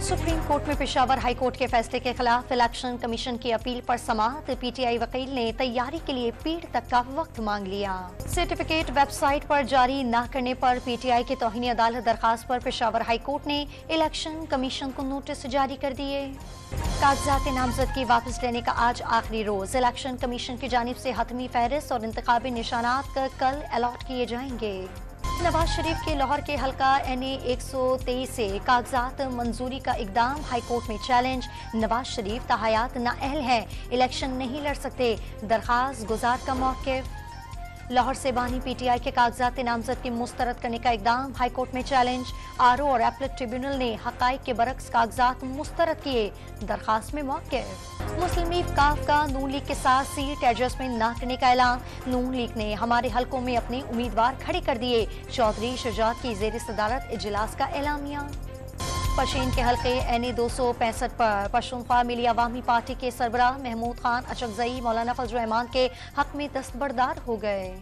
Supreme court में Peshawar high court के फैसले के खिलाफ इलेक्शन कमीशन की अपील पर समाअत। पीटीआई वकील ने तैयारी के लिए पीर तक का वक्त मांग लिया। सर्टिफिकेट वेबसाइट पर जारी न करने पर पीटीआई की तौहीन अदालत दरखास्त पर पेशावर हाई कोर्ट ने इलेक्शन कमीशन को नोटिस जारी कर दिए। कागजात नामजदगी वापस लेने का आज आखिरी रोज। इलेक्शन कमीशन की जानिब से हतमी फहरिस्त और इंतखाबी निशानात कल अलॉट किए जाएंगे। नवाज शरीफ के लाहौर के हल्का NA 123 से कागजात मंजूरी का इकदाम हाई कोर्ट में चैलेंज। नवाज शरीफ ताहयात नाअहल हैं, इलेक्शन नहीं लड़ सकते। दरखास्त गुजार का मौक़िफ़। लाहौर से बानी पीटीआई के कागजात नामजदगी मुस्तरद करने का इकदाम हाई कोर्ट में चैलेंज। RO और एपलेट ट्रिब्यूनल ने हक़ाइक़ के बरक्स कागजात मुस्तरद किए। दरखास्त में मौक़िफ़। मुस्लिम लीग काफ का नून लीग के साथ सीट एडजस्टमेंट न करने का ऐलान। नून लीग ने हमारे हलकों में अपने उम्मीदवार खड़े कर दिए। चौधरी शुजात की ज़ेर सदारत इजलास का एलामिया। पशीन के हल्के NA 265 पर पश्तूनख्वा मिली अवामी पार्टी के सरबराह महमूद खान अचकजई मौलाना फजल रहमान के हक में दस्तबरदार हो गए।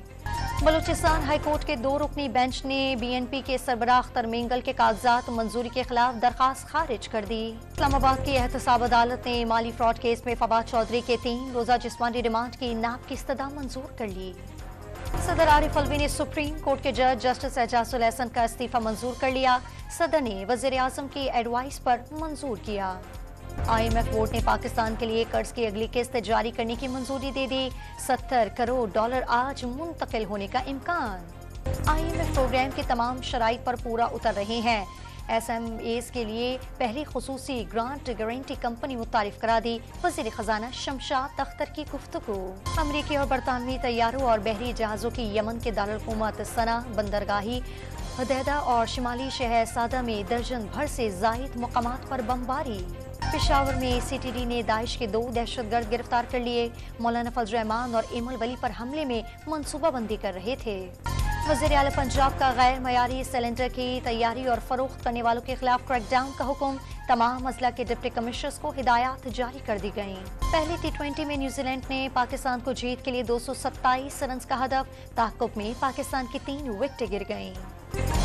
बलूचिस्तान हाई कोर्ट के 2 रुकनी बेंच ने BNP के सरबराह अख्तर मेंगल के कागजात मंजूरी के खिलाफ दरखास्त खारिज कर दी। इस्लामाबाद की एहतसाब अदालत ने माली फ्रॉड केस में फवाद चौधरी के 3 रोजा जिस्मानी रिमांड की नाब की इस्तदा मंजूर कर ली। सदर आरिफ अलवी ने सुप्रीम कोर्ट के जज जस्टिस एजाजुल एहसन का इस्तीफा मंजूर कर लिया। सदर ने वजीर आजम की एडवाइस पर मंजूर किया। IMF बोर्ड ने पाकिस्तान के लिए कर्ज की अगली किस्त जारी करने की मंजूरी दे दी। $70 करोड़ आज मुंतकिल होने का इम्कान। IMF प्रोग्राम के तमाम शराइत पर पूरा उतर रहे हैं। SMAs के लिए पहली खुसूसी ग्रांट गारंटी कंपनी मुतारिफ करा दी। वज़ीर खजाना शमशाद अख्तर की गुफ्तगू। अमरीकी और बरतानवी तैयारों और बहरी जहाज़ों की यमन के दारुल-हुकूमत सना, बंदरगाही हदैदा और शिमाली शहर सादा में दर्जन भर से जायद मकामात पर बमबारी। पेशावर में CTD ने दाइश के 2 दहशतगर्द गिरफ्तार कर लिए। मौलाना फजल रहमान और इमल वली पर हमले में मनसूबाबंदी कर रहे थे। वज़ीर आला पंजाब का गैर मयारी सिलेंडर की तैयारी और फरोख्त करने वालों के खिलाफ क्रैकडाउन का हुक्म। तमाम अजला के डिप्टी कमिश्नर्स को हिदायत जारी कर दी गई। पहले T20 में न्यूजीलैंड ने पाकिस्तान को जीत के लिए 227 रन का हदफ। ताक़ुब में पाकिस्तान की 3 विकेटें गिर गईं।